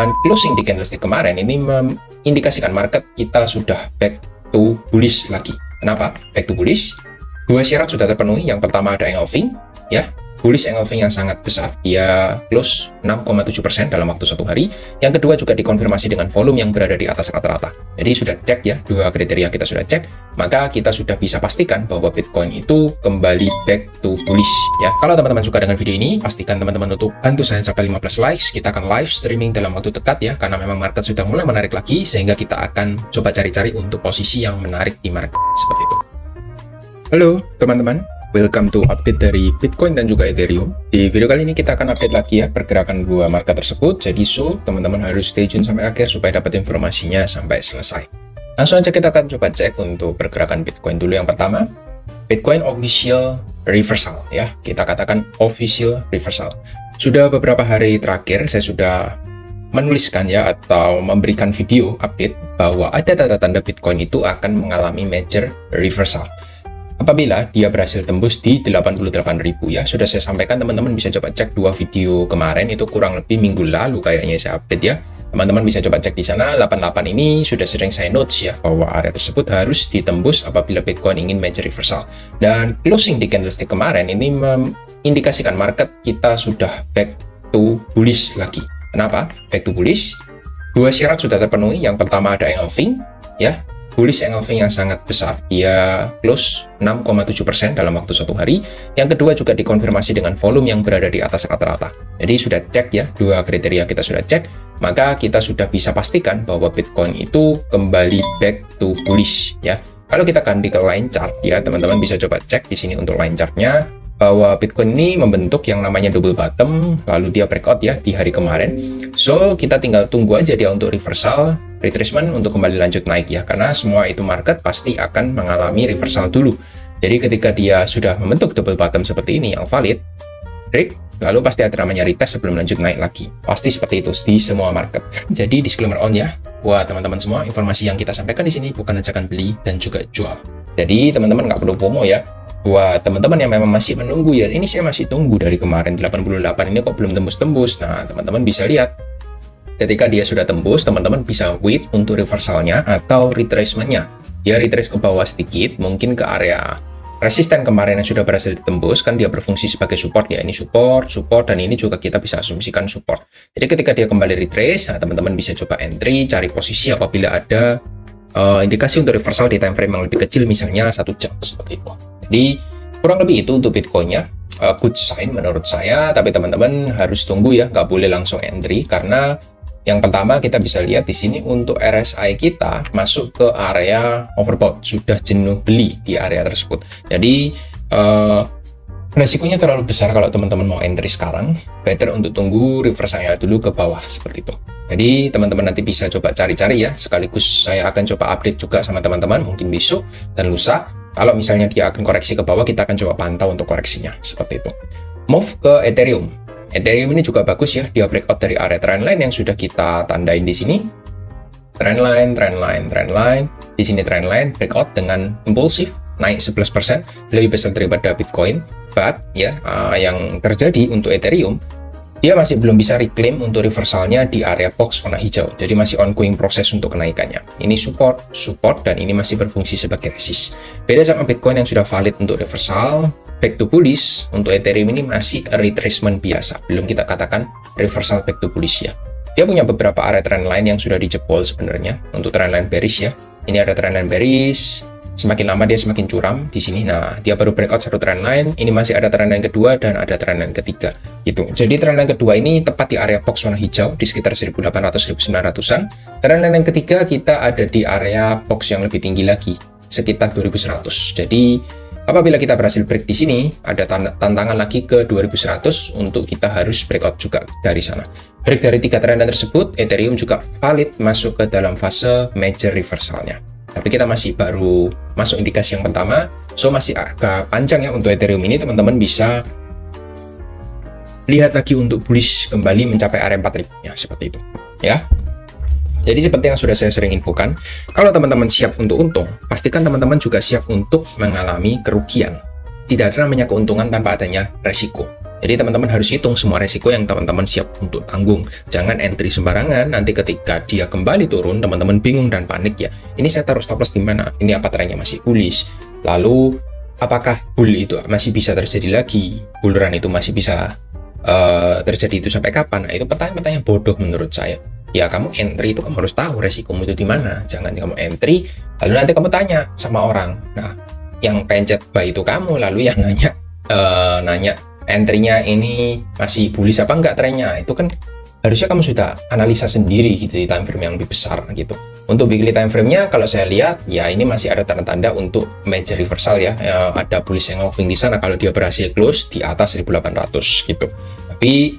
Dan closing di candlestick kemarin ini mengindikasikan market kita sudah back to bullish lagi. Kenapa? Back to bullish. Dua syarat sudah terpenuhi. Yang pertama ada engulfing, ya. Bullish engulfing yang sangat besar, dia close 6,7% dalam waktu satu hari. Yang kedua juga dikonfirmasi dengan volume yang berada di atas rata-rata. Jadi sudah cek ya, dua kriteria kita sudah cek, maka kita sudah bisa pastikan bahwa Bitcoin itu kembali back to bullish ya. Kalau teman-teman suka dengan video ini, pastikan teman-teman untuk bantu saya sampai 15 likes. Kita akan live streaming dalam waktu dekat ya, karena memang market sudah mulai menarik lagi, sehingga kita akan coba cari-cari untuk posisi yang menarik di market seperti itu. Halo teman-teman, welcome to update dari Bitcoin dan juga Ethereum. Di video kali ini kita akan update lagi ya pergerakan dua market tersebut. Jadi teman-teman harus stay tune sampai akhir supaya dapat informasinya sampai selesai. Langsung aja kita akan coba cek untuk pergerakan Bitcoin dulu. Yang pertama, Bitcoin official reversal ya. Kita katakan official reversal. Sudah beberapa hari terakhir saya sudah menuliskan ya atau memberikan video update bahwa ada tanda-tanda Bitcoin itu akan mengalami major reversal apabila dia berhasil tembus di 88.000 ya. Sudah saya sampaikan, teman-teman bisa coba cek dua video kemarin, itu kurang lebih minggu lalu kayaknya saya update ya. Teman-teman bisa coba cek di sana. 88 ini sudah sering saya notes ya, bahwa area tersebut harus ditembus apabila Bitcoin ingin major reversal. Dan closing di candlestick kemarin ini mengindikasikan market kita sudah back to bullish lagi. Kenapa? Back to bullish. Dua syarat sudah terpenuhi. Yang pertama ada engulfing ya. Bullish engulfing yang sangat besar, dia close 6,7% dalam waktu satu hari. Yang kedua juga dikonfirmasi dengan volume yang berada di atas rata-rata. Jadi sudah cek ya, dua kriteria kita sudah cek, maka kita sudah bisa pastikan bahwa Bitcoin itu kembali back to bullish ya. Kalau kita ganti ke line chart ya, teman-teman bisa coba cek di sini untuk line chartnya, bahwa Bitcoin ini membentuk yang namanya double bottom, lalu dia breakout ya di hari kemarin. So kita tinggal tunggu aja dia untuk reversal, retracement untuk kembali lanjut naik ya, karena semua itu market pasti akan mengalami reversal dulu. Jadi ketika dia sudah membentuk double bottom seperti ini yang valid, break, lalu pasti ada namanya retest sebelum lanjut naik lagi. Pasti seperti itu di semua market. Jadi disclaimer on ya, buat teman-teman semua, informasi yang kita sampaikan di sini bukan ajakan beli dan juga jual. Jadi teman-teman nggak perlu FOMO ya. Buat teman-teman yang memang masih menunggu ya, ini saya masih tunggu dari kemarin 88 ini kok belum tembus-tembus. Nah teman-teman bisa lihat, ketika dia sudah tembus, teman-teman bisa wait untuk reversalnya atau retracementnya. Dia retrace ke bawah sedikit, mungkin ke area resisten kemarin yang sudah berhasil ditembus, kan dia berfungsi sebagai support ya. Ini support, dan ini juga kita bisa asumsikan support. Jadi ketika dia kembali retrace, nah teman-teman bisa coba entry, cari posisi apabila ada indikasi untuk reversal di time frame yang lebih kecil, misalnya 1 jam seperti itu. Jadi kurang lebih itu untuk Bitcoinnya. Good sign menurut saya, tapi teman-teman harus tunggu ya, nggak boleh langsung entry, karena yang pertama kita bisa lihat di sini untuk RSI kita masuk ke area overbought, sudah jenuh beli di area tersebut. Jadi resikonya terlalu besar kalau teman-teman mau entry sekarang. Better untuk tunggu reversalnya dulu ke bawah seperti itu. Jadi teman-teman nanti bisa coba cari-cari ya, sekaligus saya akan coba update juga sama teman-teman mungkin besok dan lusa. Kalau misalnya dia akan koreksi ke bawah, kita akan coba pantau untuk koreksinya seperti itu. Move ke Ethereum. Ethereum ini juga bagus ya, dia breakout dari area trendline yang sudah kita tandain di sini. Trendline. Di sini trendline breakout dengan impulsif, naik 11%, lebih besar daripada Bitcoin. But ya, yang terjadi untuk Ethereum, dia masih belum bisa reclaim untuk reversalnya di area box warna hijau. Jadi masih ongoing proses untuk kenaikannya. Ini support, dan ini masih berfungsi sebagai resist. Beda sama Bitcoin yang sudah valid untuk reversal, back to bullish, untuk Ethereum ini masih retracement biasa. Belum kita katakan reversal back to bullish ya. Dia punya beberapa area trendline yang sudah dijebol sebenarnya. Untuk trendline bearish ya. Ini ada trendline bearish. Semakin lama dia semakin curam di sini. Nah, dia baru breakout satu trendline. Ini masih ada trendline kedua dan ada trendline ketiga. Gitu. Jadi trendline kedua ini tepat di area box warna hijau di sekitar 1800-1900-an. Trendline yang ketiga kita ada di area box yang lebih tinggi lagi, sekitar 2100. Jadi apabila kita berhasil break di sini, ada tantangan lagi ke 2100 untuk kita harus breakout juga dari sana. Break dari tiga trendline tersebut, Ethereum juga valid masuk ke dalam fase major reversalnya. Tapi kita masih baru masuk indikasi yang pertama, so masih agak panjang ya untuk Ethereum ini. Teman-teman bisa lihat lagi untuk bullish kembali mencapai area 4000 ya, seperti itu ya. Jadi seperti yang sudah saya sering infokan, kalau teman-teman siap untuk untung, pastikan teman-teman juga siap untuk mengalami kerugian. Tidak ada namanya keuntungan tanpa adanya resiko. Jadi teman-teman harus hitung semua resiko yang teman-teman siap untuk tanggung. Jangan entry sembarangan, nanti ketika dia kembali turun, teman-teman bingung dan panik ya. Ini saya taruh stop loss di mana? Ini apa trennya masih bullish? Lalu, apakah bull itu masih bisa terjadi lagi? Bull run itu masih bisa terjadi itu sampai kapan? Nah, itu pertanyaan-pertanyaan bodoh menurut saya. Ya, kamu entry itu kamu harus tahu resikomu itu di mana. Jangan kamu entry, lalu nanti kamu tanya sama orang. Nah, yang pencet buy itu kamu, lalu yang nanya entry-nya ini masih bullish apa enggak trennya, itu kan harusnya kamu sudah analisa sendiri gitu di time frame yang lebih besar gitu. Untuk weekly time frame-nya kalau saya lihat ya ini masih ada tanda-tanda untuk major reversal ya. Ada bullish engulfing di sana kalau dia berhasil close di atas 1800 gitu. Tapi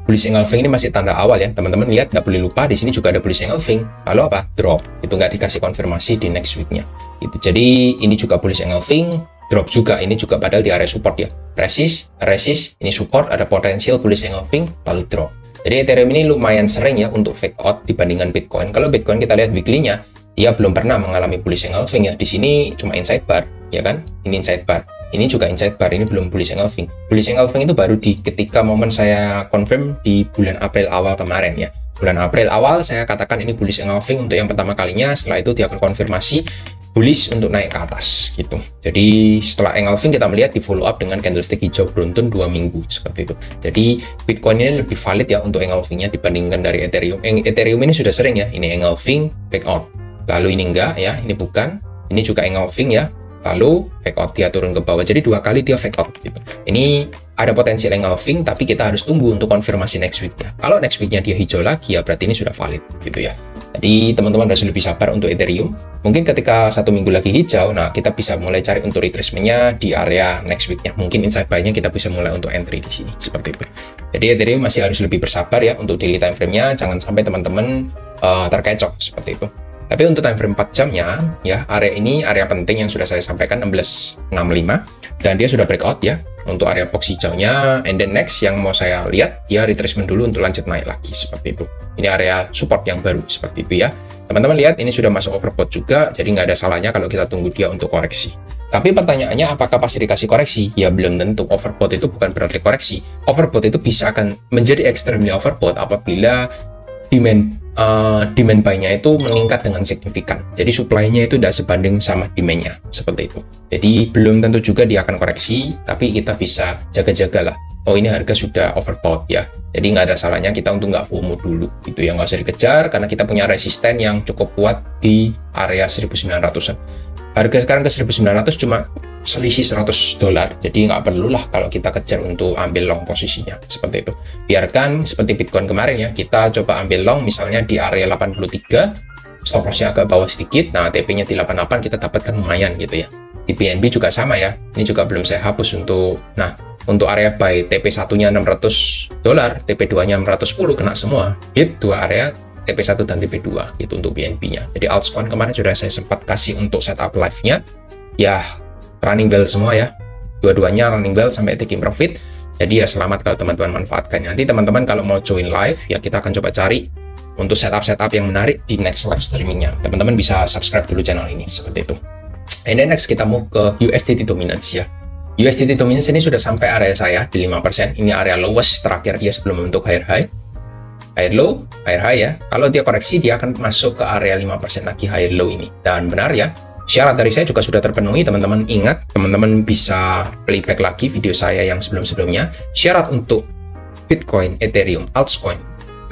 bullish engulfing ini masih tanda awal ya, teman-teman lihat, nggak boleh lupa di sini juga ada bullish engulfing. Lalu apa? Drop. Itu nggak dikasih konfirmasi di next week-nya gitu. Jadi ini juga bullish engulfing, drop juga, ini juga padahal di area support ya, resist, ini support, ada potensial bullish engulfing, lalu drop. Jadi Ethereum ini lumayan sering ya untuk fake out dibandingkan Bitcoin. Kalau Bitcoin kita lihat weekly-nya, dia belum pernah mengalami bullish engulfing ya. Di sini cuma inside bar, ya kan? Ini inside bar, ini juga inside bar, ini belum bullish engulfing. Bullish engulfing itu baru di ketika momen saya confirm di bulan April awal kemarin ya. Bulan April awal saya katakan ini bullish engulfing untuk yang pertama kalinya, setelah itu dia akan konfirmasi bullish untuk naik ke atas gitu. Jadi setelah engulfing kita melihat di follow up dengan candlestick hijau beruntun 2 minggu seperti itu. Jadi Bitcoin ini lebih valid ya untuk engulfingnya dibandingkan dari Ethereum. Ethereum ini sudah sering ya, ini engulfing back out, lalu ini enggak ya, ini bukan, ini juga engulfing ya, lalu fake out, dia turun ke bawah. Jadi 2 kali dia fake out gitu. Ini ada potensi engulfing, tapi kita harus tunggu untuk konfirmasi next week ya. Kalau next weeknya dia hijau lagi ya berarti ini sudah valid gitu ya. Jadi teman-teman harus lebih sabar untuk Ethereum. Mungkin ketika 1 minggu lagi hijau, nah kita bisa mulai cari untuk retracement-nya di area next week-nya. Mungkin inside buy-nya kita bisa mulai untuk entry di sini, seperti itu. Jadi Ethereum masih harus lebih bersabar ya untuk daily time frame-nya. Jangan sampai teman-teman terkecoh seperti itu. Tapi untuk time frame 4 jamnya, ya area ini area penting yang sudah saya sampaikan 1665 dan dia sudah breakout ya untuk area box hijaunya. And then next yang mau saya lihat dia retracement dulu untuk lanjut naik lagi seperti itu. Ini area support yang baru seperti itu ya. Teman-teman lihat ini sudah masuk overbought juga, jadi nggak ada salahnya kalau kita tunggu dia untuk koreksi. Tapi pertanyaannya apakah pasti dikasih koreksi? Ya belum tentu. Overbought itu bukan berarti koreksi. Overbought itu bisa akan menjadi extremely overbought apabila demand buy-nya itu meningkat dengan signifikan. Jadi supply-nya itu tidak sebanding sama demand-nya, seperti itu. Jadi belum tentu juga dia akan koreksi, tapi kita bisa jaga-jaga lah. Oh ini harga sudah overbought ya. Jadi nggak ada salahnya kita untuk nggak FOMO dulu. Itu yang nggak usah dikejar karena kita punya resisten yang cukup kuat di area 1900-an. Harga sekarang ke 1900 cuma selisih $100, jadi nggak perlulah kalau kita kejar untuk ambil long posisinya seperti itu. Biarkan seperti Bitcoin kemarin ya, kita coba ambil long misalnya di area 83, stop loss-nya agak bawah sedikit, nah TP-nya di 88 kita dapatkan lumayan gitu ya. Di BNB juga sama ya, ini juga belum saya hapus untuk, nah untuk area buy TP 1-nya $600, TP 2-nya 610 kena semua, hit dua area TP1 dan TP2 itu untuk BNB-nya. Jadi altcoin kemarin sudah saya sempat kasih untuk setup live-nya ya, running bell semua ya, dua-duanya running bell sampai taking profit. Jadi ya selamat kalau teman-teman manfaatkan. Nanti teman-teman kalau mau join live ya kita akan coba cari untuk setup yang menarik di next live streamingnya. Teman-teman bisa subscribe dulu channel ini seperti itu. And then next kita move ke USDT dominance ya. USDT dominance ini sudah sampai area saya di 5%. Ini area lowest terakhir dia sebelum membentuk higher high, higher low, higher high ya. Kalau dia koreksi dia akan masuk ke area 5% lagi higher low ini. Dan benar ya, syarat dari saya juga sudah terpenuhi. Teman-teman ingat, teman-teman bisa playback lagi video saya yang sebelum-sebelumnya. Syarat untuk Bitcoin, Ethereum, altcoin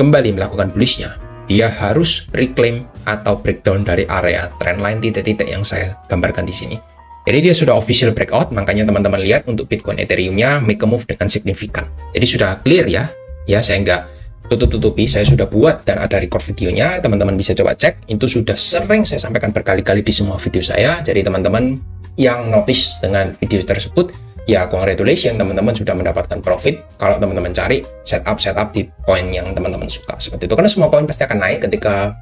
kembali melakukan bullishnya, dia harus reclaim atau breakdown dari area trendline titik-titik yang saya gambarkan di sini. Jadi dia sudah official breakout, makanya teman-teman lihat untuk Bitcoin, Ethereum-nya make a move dengan signifikan. Jadi sudah clear ya. Ya saya nggak tutup-tutupi, saya sudah buat dan ada record videonya, teman-teman bisa coba cek. Itu sudah sering saya sampaikan berkali-kali di semua video saya. Jadi teman-teman yang notice dengan video tersebut, ya congratulations, teman-teman sudah mendapatkan profit. Kalau teman-teman cari setup di koin yang teman-teman suka seperti itu, karena semua koin pasti akan naik ketika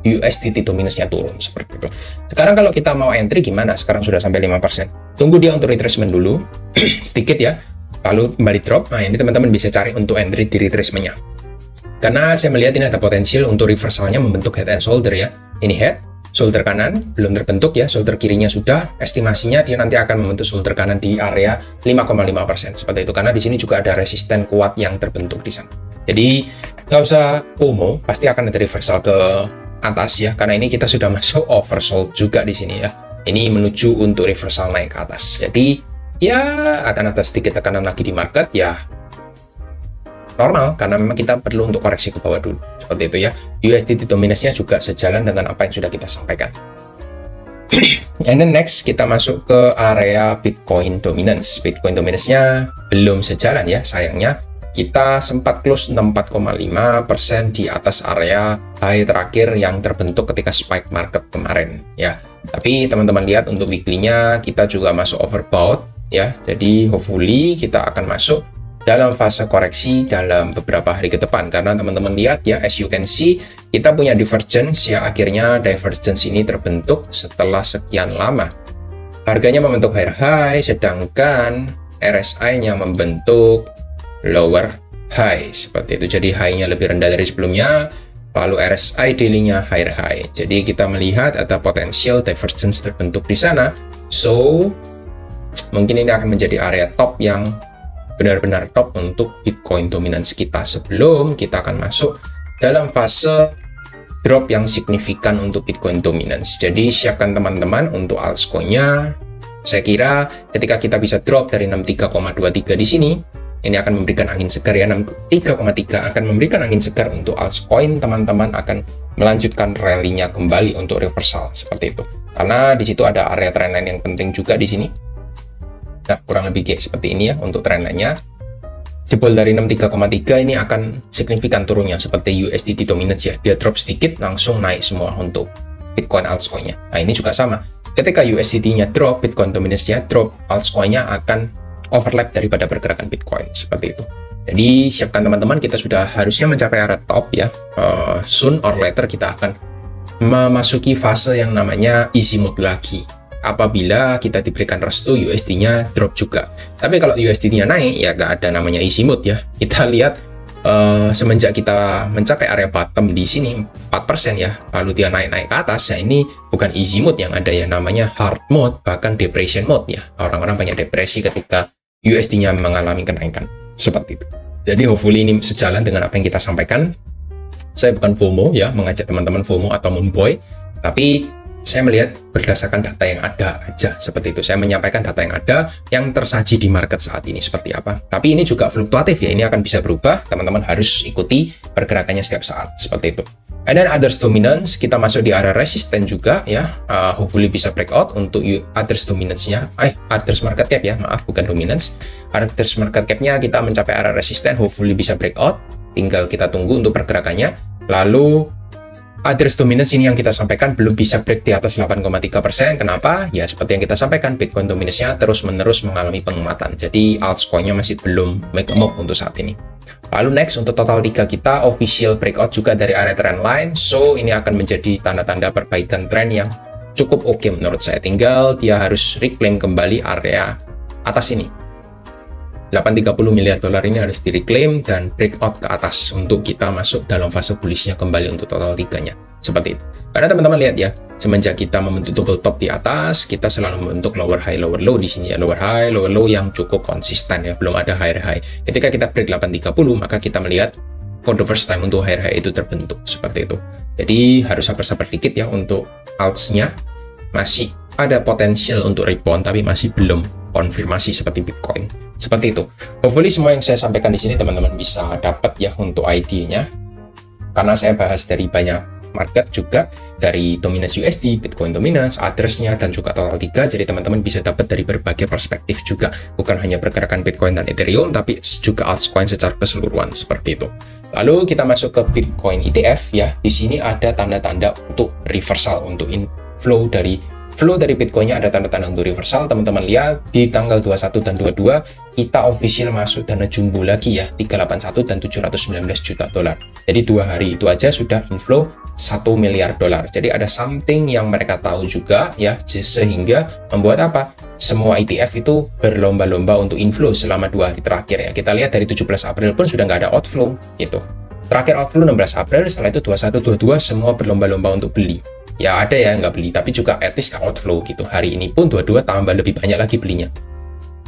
USDT dominance-nya turun seperti itu. Sekarang kalau kita mau entry gimana? Sekarang sudah sampai 5%. Tunggu dia untuk retracement dulu sedikit ya, lalu kembali drop. Nah ini teman-teman bisa cari untuk entry di retracement-nya. Karena saya melihat ini ada potensial untuk reversalnya membentuk head and shoulder ya. Ini head, shoulder kanan belum terbentuk ya, shoulder kirinya sudah. Estimasinya dia nanti akan membentuk shoulder kanan di area 5,5% seperti itu, karena di sini juga ada resisten kuat yang terbentuk di sana. Jadi nggak usah FOMO, pasti akan ada reversal ke atas ya, karena ini kita sudah masuk oversold juga di sini ya. Ini menuju untuk reversal naik ke atas. Jadi ya akan ada sedikit tekanan lagi di market ya, normal, karena memang kita perlu untuk koreksi ke bawah dulu seperti itu ya. USDT dominance-nya juga sejalan dengan apa yang sudah kita sampaikan. And then next kita masuk ke area Bitcoin dominance. Bitcoin dominance-nya belum sejalan ya, sayangnya. Kita sempat close 64,5% di atas area high terakhir yang terbentuk ketika spike market kemarin ya. Tapi teman-teman lihat untuk weekly-nya kita juga masuk overbought ya. Jadi hopefully kita akan masuk dalam fase koreksi dalam beberapa hari ke depan, karena teman-teman lihat ya, as you can see kita punya divergence ya. Akhirnya divergence ini terbentuk setelah sekian lama. Harganya membentuk higher high, sedangkan RSI-nya membentuk lower high seperti itu. Jadi high-nya lebih rendah dari sebelumnya, lalu RSI daily-nya higher high. Jadi kita melihat ada potensial divergence terbentuk di sana. So mungkin ini akan menjadi area top yang benar-benar top untuk Bitcoin dominance kita, sebelum kita akan masuk dalam fase drop yang signifikan untuk Bitcoin dominance. Jadi siapkan teman-teman untuk altcoin-nya. Saya kira ketika kita bisa drop dari 63,23 di sini, ini akan memberikan angin segar ya. 63,3 akan memberikan angin segar untuk altcoin. Teman-teman akan melanjutkan rally-nya kembali untuk reversal seperti itu, karena di situ ada area trendline yang penting juga di sini. Nah, kurang lebih kayak seperti ini ya untuk trendline-nya. Jebol dari 63,3 ini akan signifikan turunnya seperti USDT dominance ya. Dia drop sedikit langsung naik semua untuk Bitcoin altcoin-nya. Nah, ini juga sama. Ketika USDT-nya drop, Bitcoin dominance-nya drop, altcoin-nya akan overlap daripada pergerakan Bitcoin seperti itu. Jadi siapkan teman-teman, kita sudah harusnya mencapai area top ya. Soon or later kita akan memasuki fase yang namanya easy mode lagi, apabila kita diberikan restu USD-nya drop juga. Tapi kalau USD-nya naik ya nggak ada namanya easy mode ya. Kita lihat semenjak kita mencapai area bottom di sini 4% ya, lalu dia naik-naik ke atas ya, ini bukan easy mode yang ada ya, namanya hard mode, bahkan depression mode ya. Orang-orang banyak depresi ketika USD-nya mengalami kenaikan seperti itu. Jadi hopefully ini sejalan dengan apa yang kita sampaikan. Saya bukan FOMO ya, mengajak teman-teman FOMO atau memboy, tapi saya melihat berdasarkan data yang ada aja seperti itu. Saya menyampaikan data yang ada, yang tersaji di market saat ini seperti apa. Tapi ini juga fluktuatif ya, ini akan bisa berubah. Teman-teman harus ikuti pergerakannya setiap saat seperti itu. And then others dominance, kita masuk di area resisten juga ya. Hopefully bisa breakout untuk others dominance-nya. Others market cap ya, maaf bukan dominance. Others market cap-nya kita mencapai area resisten, hopefully bisa breakout. Tinggal kita tunggu untuk pergerakannya. Lalu others dominance ini yang kita sampaikan belum bisa break di atas 8,3%. Kenapa? Ya seperti yang kita sampaikan, Bitcoin dominance-nya terus-menerus mengalami penguatan. Jadi altcoin-nya masih belum make a move untuk saat ini. Lalu next untuk total 3 kita official breakout juga dari area trend line. So ini akan menjadi tanda-tanda perbaikan tren yang cukup oke menurut saya. Tinggal dia harus reclaim kembali area atas ini. 830 miliar dolar ini harus direclaim dan breakout ke atas untuk kita masuk dalam fase bullish-nya kembali untuk total 3-nya. Seperti itu. Karena teman-teman lihat ya, semenjak kita membentuk double top di atas, kita selalu membentuk lower high, lower low di sini ya. Lower high, lower low yang cukup konsisten ya, belum ada higher high. Ketika kita break 830, maka kita melihat for the first time untuk higher high itu terbentuk seperti itu. Jadi harus sabar-sabar dikit ya untuk alts-nya. Masih ada potensial untuk rebound, tapi masih belum konfirmasi seperti Bitcoin. Seperti itu. Hopefully semua yang saya sampaikan di sini teman-teman bisa dapat ya untuk ID-nya. Karena saya bahas dari banyak market juga, dari dominance USD, Bitcoin dominance, others-nya, dan juga total 3. Jadi teman-teman bisa dapat dari berbagai perspektif juga. Bukan hanya pergerakan Bitcoin dan Ethereum, tapi juga altcoin secara keseluruhan seperti itu. Lalu kita masuk ke Bitcoin ETF ya. Di sini ada tanda-tanda untuk reversal, untuk inflow dari Bitcoin-nya ada tanda-tanda untuk reversal. Teman-teman lihat di tanggal 21 dan 22 kita official masuk dana jumbo lagi ya, 381 dan 719 juta dolar. Jadi 2 hari itu aja sudah inflow 1 miliar dolar. Jadi ada something yang mereka tahu juga ya, sehingga membuat apa? Semua ETF itu berlomba-lomba untuk inflow selama 2 hari terakhir ya. Kita lihat dari 17 April pun sudah nggak ada outflow gitu. Terakhir outflow 16 April, setelah itu 21, 22 semua berlomba-lomba untuk beli. ya ada ya nggak beli, tapi juga at least nggak outflow gitu. Hari ini pun 22 tambah lebih banyak lagi belinya.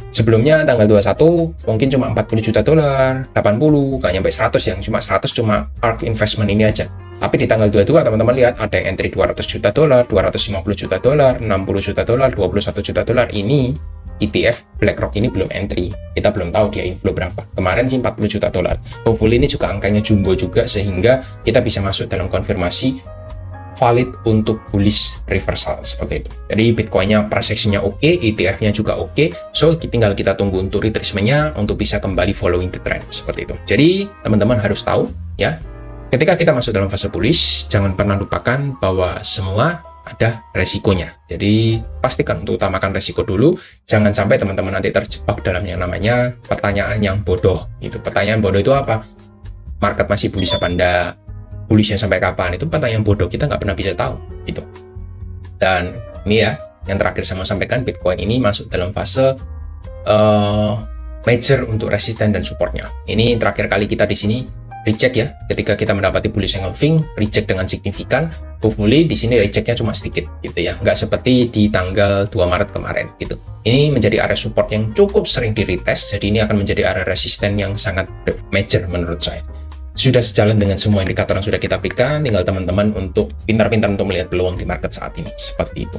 Sebelumnya tanggal 21 mungkin cuma 40 juta dolar, 80, nggak nyampe 100, yang cuma 100 cuma ARK investment ini aja. Tapi di tanggal 22 teman-teman lihat ada yang entry 200 juta dolar, 250 juta dolar, 60 juta dolar, 21 juta dolar. Ini ETF BlackRock ini belum entry. Kita belum tahu dia inflow berapa. Kemarin sih 40 juta dolar. Hopefully ini juga angkanya jumbo juga sehingga kita bisa masuk dalam konfirmasi valid untuk bullish reversal seperti itu. Jadi Bitcoin-nya price action-nya oke, ETF-nya juga oke. So tinggal kita tunggu untuk retracement-nya untuk bisa kembali following the trend seperti itu. Jadi teman-teman harus tahu ya, ketika kita masuk dalam fase bullish, jangan pernah lupakan bahwa semua ada resikonya. Jadi pastikan untuk utamakan resiko dulu. Jangan sampai teman-teman nanti terjebak dalam yang namanya pertanyaan yang bodoh. Itu pertanyaan bodoh itu apa? Market masih bullish apa enggak? Bullishnya sampai kapan? Itu pertanyaan bodoh, kita nggak pernah bisa tahu gitu. Dan ini ya yang terakhir saya mau sampaikan, Bitcoin ini masuk dalam fase major untuk resisten dan supportnya. Ini terakhir kali kita di sini reject ya, ketika kita mendapati bullish engulfing, reject dengan signifikan. Hopefully di sini rejectnya cuma sedikit gitu ya, nggak seperti di tanggal 2 Maret kemarin gitu. Ini menjadi area support yang cukup sering di retest, jadi ini akan menjadi area resisten yang sangat major menurut saya. Sudah sejalan dengan semua indikator yang sudah kita berikan, tinggal teman-teman untuk pintar-pintar untuk melihat peluang di market saat ini, seperti itu.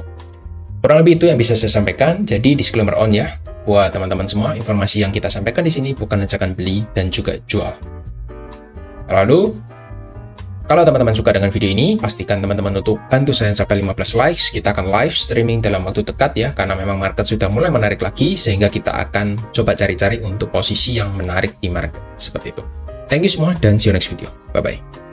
Kurang lebih itu yang bisa saya sampaikan, jadi disclaimer on ya, buat teman-teman semua, informasi yang kita sampaikan di sini bukan ajakan beli dan juga jual. Lalu, kalau teman-teman suka dengan video ini, pastikan teman-teman untuk bantu saya sampai 15 likes, kita akan live streaming dalam waktu dekat ya, karena memang market sudah mulai menarik lagi, sehingga kita akan coba cari-cari untuk posisi yang menarik di market, seperti itu. Thank you semua dan see you next video. Bye-bye.